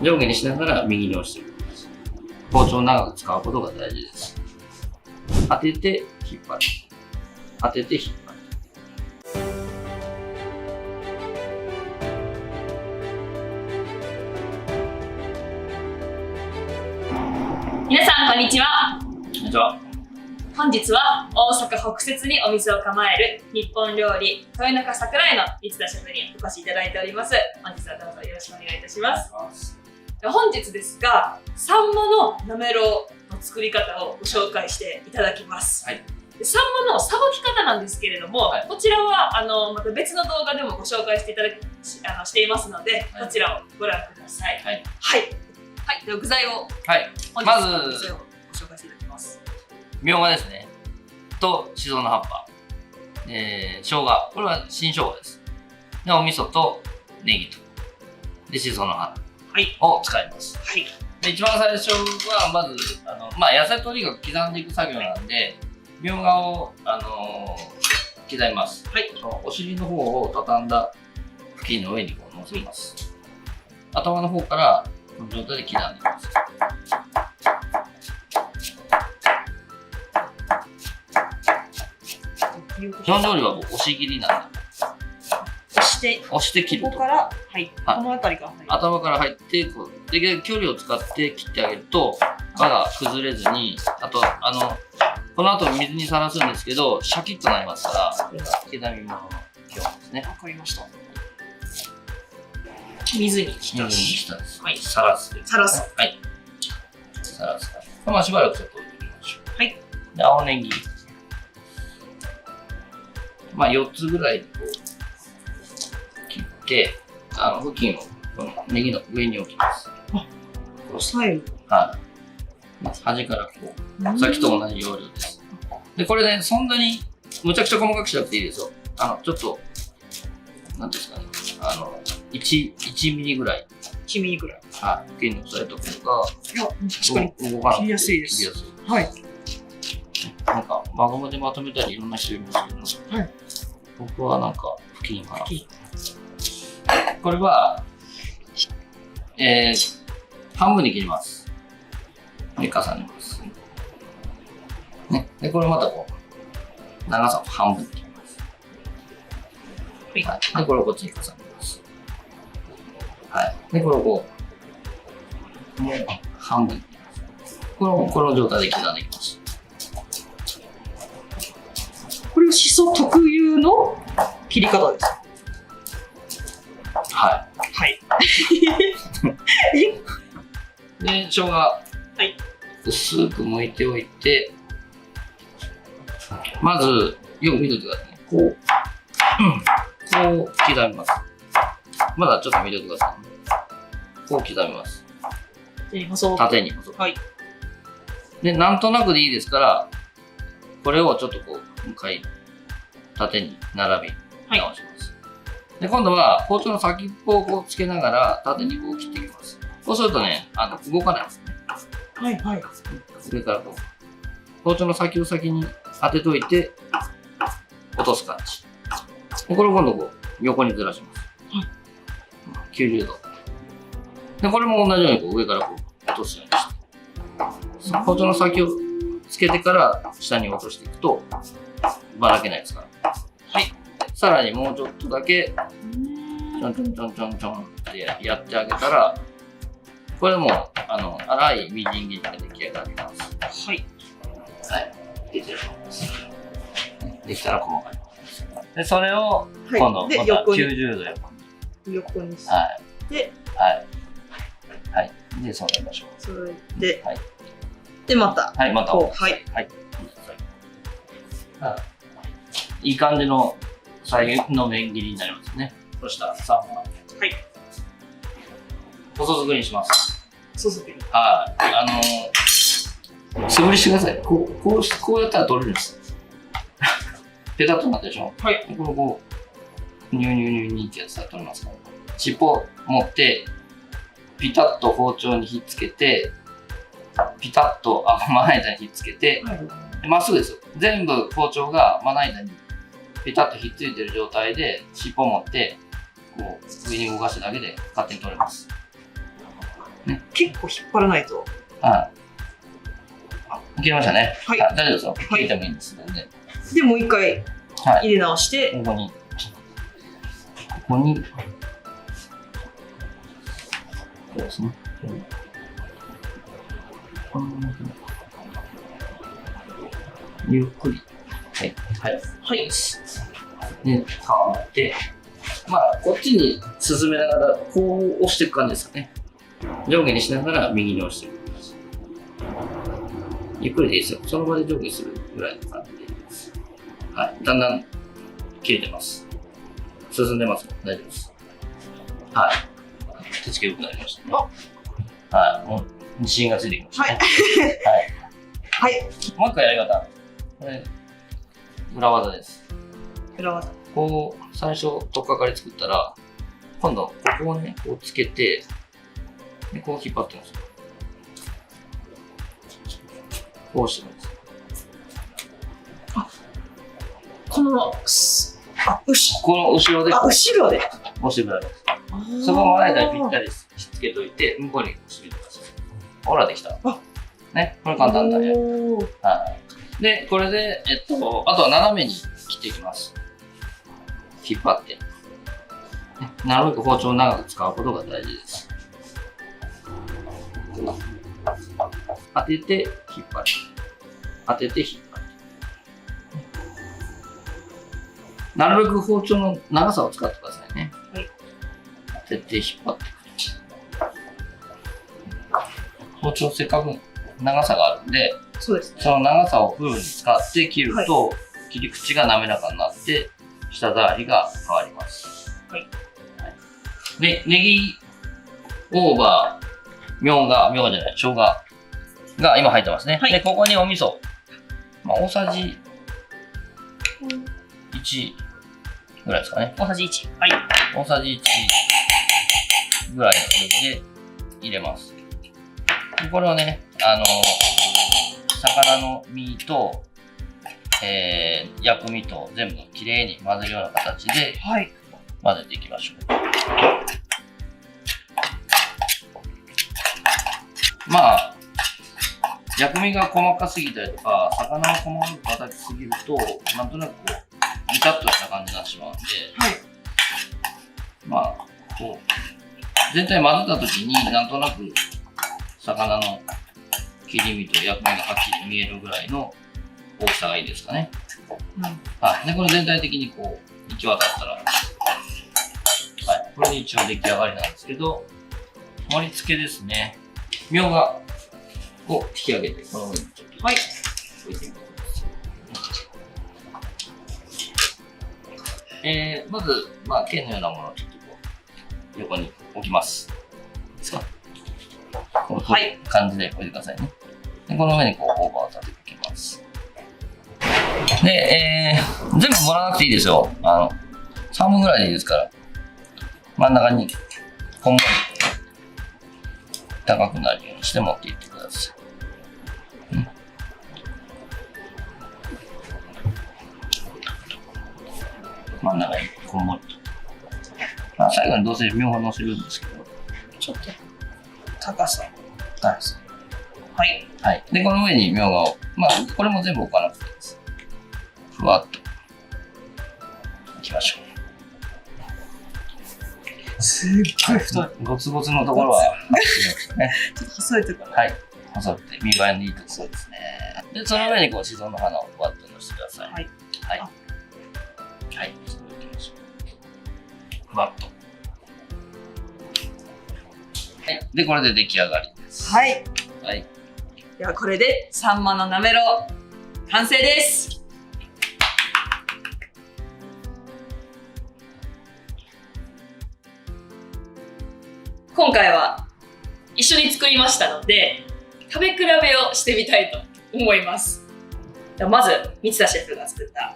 上下にしながら右に押していく。包丁を長く使うことが大事です。当てて引っ張る。当てて引っ張る。皆さんこんにちは。こんにちは。本日は大阪北摂にお店を構える日本料理豊中桜井の三田シェフにお越しいただいております。本日はどうぞよろしくお願いいたします。本日ですが、サンマのなめろうの作り方をご紹介していただきます。はい、サンマのさばき方なんですけれども、はい、こちらはまた別の動画でもご紹介していただきしていますので、はい、こちらをご覧ください。はい、はいはい、では具材を、はい、まず具材をご紹介していただきます。みょうがですね。としその葉っぱ、生姜、これは新生姜です。で、お味噌とネギと、でしその葉を使います。はい。で、一番最初はまず野菜とにかく刻んでいく作業なんで、みょうがを刻みます。はい。お尻の方を畳んだ布巾の上にこう乗せます。頭の方からこの状態で刻んでいきます。基本料理は押し切りなんで。押して切ると。ここから、はい、この辺りから入る。頭から入って、こうできるだけ距離を使って切ってあげると、皮が崩れずに、あと、この後水にさらすんですけど、シャキッとなりますから、これが刻み物の基本ですね。わかりました。水に浸したです。はい。さらす。さらす。はい。さらす。まあ、しばらくちょっと置いてみましょう。はい。で、青ネギ。まあ4つぐらいこう切って、布巾をこのネギの上に置きます。押さえる。はい。端からこう、さっきと同じ要領です。で、これね、そんなにむちゃくちゃ細かくしなくていいですよ。ちょっと、なんですかね、1ミリぐらい。1ミリぐらい。はい。布巾の押さえとくのが、いや、確かに切りやすいです。切りやすい。はい。なんか、輪ゴムでまとめたりいろんな人いるんですけど、はい、僕はなんか、布巾かな。これは、半分に切ります。で、重ねます。ね。で、これまたこう、長さを半分に切ります。はい。で、これをこっちに重ねます。はい。で、これをこう、もう半分に切ります。この状態で刻んでいきます。これはしそ特有の切り方です。はい。はい。で、生姜。はい。薄く剥いておいて、まず、よく見ておいてくださいね。こう刻みます。まだちょっと見ておいてくださいね。こう刻みます。縦に細く。はい。で、なんとなくでいいですから、これをちょっとこう、向かい、縦に並び直します。はい、で、今度は包丁の先っぽをこうつけながら縦にこう切っていきます。そうするとね、動かないですね。はいはい。それからこう、包丁の先を先に当てといて、落とす感じ。で、これを今度こう、横にずらします。はい。90度。で、これも同じようにこう上からこう、落とすようにして。包丁の先をつけてから下に落としていくと、ばらけないですから。はい。さらにもうちょっとだけ、ちょんちょんちょんちょんちょんってやってあげたら、これも、粗いみじん切りが出来上がります。はい。はい。できてると思います。できたら細かい。で、それを、今度、また90度横にして。はい。で、はい。はい。で、揃えましょう。揃えて、はい。で、また。はい、また。はい。はい。いい感じの最後の面切りになりますね。そしたらサンマ。はい。細作りにします。細作り。はい。素振りしてください。こうやったら取れるんです。ペタッとなったでしょ。はい。これこう、ニューニューニューニューってやつは取れますから。尻尾持って、ピタッと包丁にひっつけて、ピタッとまな板にひっつけて、まっすぐですよ。全部包丁がまな板にピタッとひっついてる状態で尻尾を持ってこう上に動かしただけで勝手に取れます。結構引っ張らないと。はい。切れましたね。はい。大丈夫ですよ。はい切れてもいいんですので。で、もう一回はい。入れ直して、ここに、そうですね。ゆっくり。はい。はい。はい。で、触って、まあ、こっちに進めながら、こう押していく感じですかね。上下にしながら右に押していく感じ。ゆっくりでいいですよ。その場で上下するぐらいの感じでいいです。はい。だんだん切れてます。進んでます。大丈夫です。はい。手つき良くなりましたね。はい。もう自信がついてきましたね。はい。はい。もう一個やり方。これ、裏技です。裏技。こう、最初、とっかかり作ったら、今度、ここをね、こうつけて、で、こう引っ張ってます。こうしてます。この、この後ろで、後ろで。押してください。そこまでぴったりしつけといて、向こうに締めてください。ほら、できた。ね、これ簡単だね。はい。で、これで、あとは斜めに切っていきます。引っ張って。なるべく包丁を長く使うことが大事です。当てて、引っ張る。当てて、引っ張る。なるべく包丁の長さを使ってくださいね。はい。当てて、引っ張ってくる。包丁せっかく長さがあるんで、そうですね。その長さをフルに使って切ると、切り口が滑らかになって、舌触りが変わります。はい。で、ネギ、大葉、みょうがじゃない、生姜が今入ってますね。はい、で、ここにお味噌。まあ、大さじ1ぐらいですかね。大さじ1。はい。大さじ1ぐらいの量で入れます。でこれをね、魚の身と、薬味と全部きれいに混ぜるような形で混ぜていきましょう。まあ、薬味が細かすぎたりとか、魚が細かく叩きすぎると、なんとなくこう、ぐちゃっとした感じになってしまうんで、まあ、こう、全体混ぜたときになんとなく、魚の切り身と薬味がはっきり見えるぐらいの大きさがいいですかね。はい。で、これ全体的にこう、行き渡ったら、はい。これで一応出来上がりなんですけど、盛り付けですね。みょうがを引き上げて、この上にちょっと置いてみてください。まず、まあ、剣のようなものをちょっとこう、横に置きます。ですか？こういう感じで置いてくださいね。で、この上にこう、大葉を立てていきます。で、全部盛らなくていいですよ。3分ぐらいでいいですから。真ん中に、こんもり高くなるようにして持っていってください。真ん中にこんもりと。まあ、最後にどうせみょうが乗せるんですけど、ちょっと高さ。はい。はい。で、この上にみょうがを、まあ、これも全部置かなくていいです。ふわっと。いきましょう。すっごい太い。ゴツゴツのところは、ね。ちょっと細いところ。はい。細くて見栄えのいいところですね。で、その上にこう、シソの花をふわっと乗せてください。はい。はい。はい。それをいきましょう。ふわっと。はい。で、これで出来上がりです。はい。はい。では、これで、サンマのなめろう、完成です。今回は一緒に作りましたので、食べ比べをしてみたいと思います。ではまず、三田シェフが作った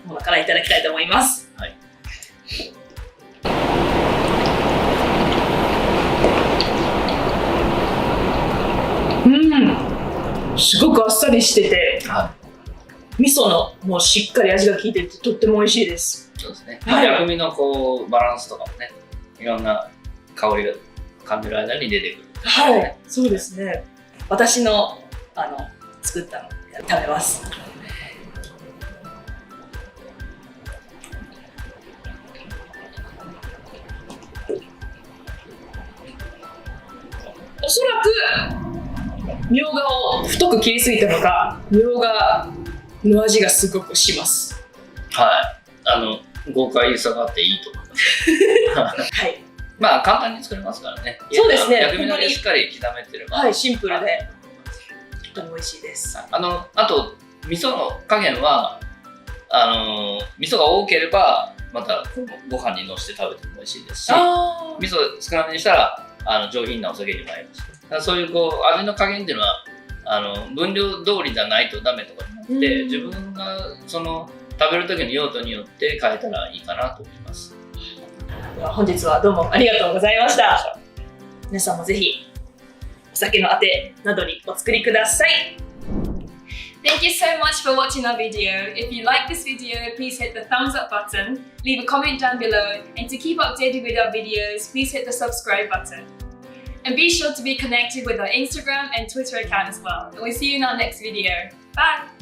ものからいただきたいと思います。はい。すごくあっさりしてて、は味噌のもうしっかり味が効いててとっても美味しいです。そうですね。はい。薬味のこうバランスとかもね、いろんな香りが噛んでる間に出てくる。はい、そうですね。私の作ったの食べます。おそらくみょうがを太く切りすぎたのか、みょうがの味がすごくします。はい。豪快さがあっていいと思います。はい。まあ簡単に作れますからね。そうですね。薬味だけしっかり刻めてれば。はい、シンプルでとても美味しいです。あと味噌の加減は味噌が多ければまたご飯にのせて食べても美味しいですし、味噌少なめにしたら上品なお酒にも合います。だからそういう味の加減っていうのは分量通りじゃないとダメとかじゃなくて、自分が食べる時の用途によって変えたらいいかなと思います。本日はどうもありがとうございました。皆さんもぜひお酒のあてなどにお作りください。Thank you so much for watching our video. If you like this video, please hit the thumbs up button, leave a comment down below, and to keep updated with our videos, please hit the subscribe button. And be sure to be connected with our Instagram and Twitter account as well. And we'll see you in our next video. Bye!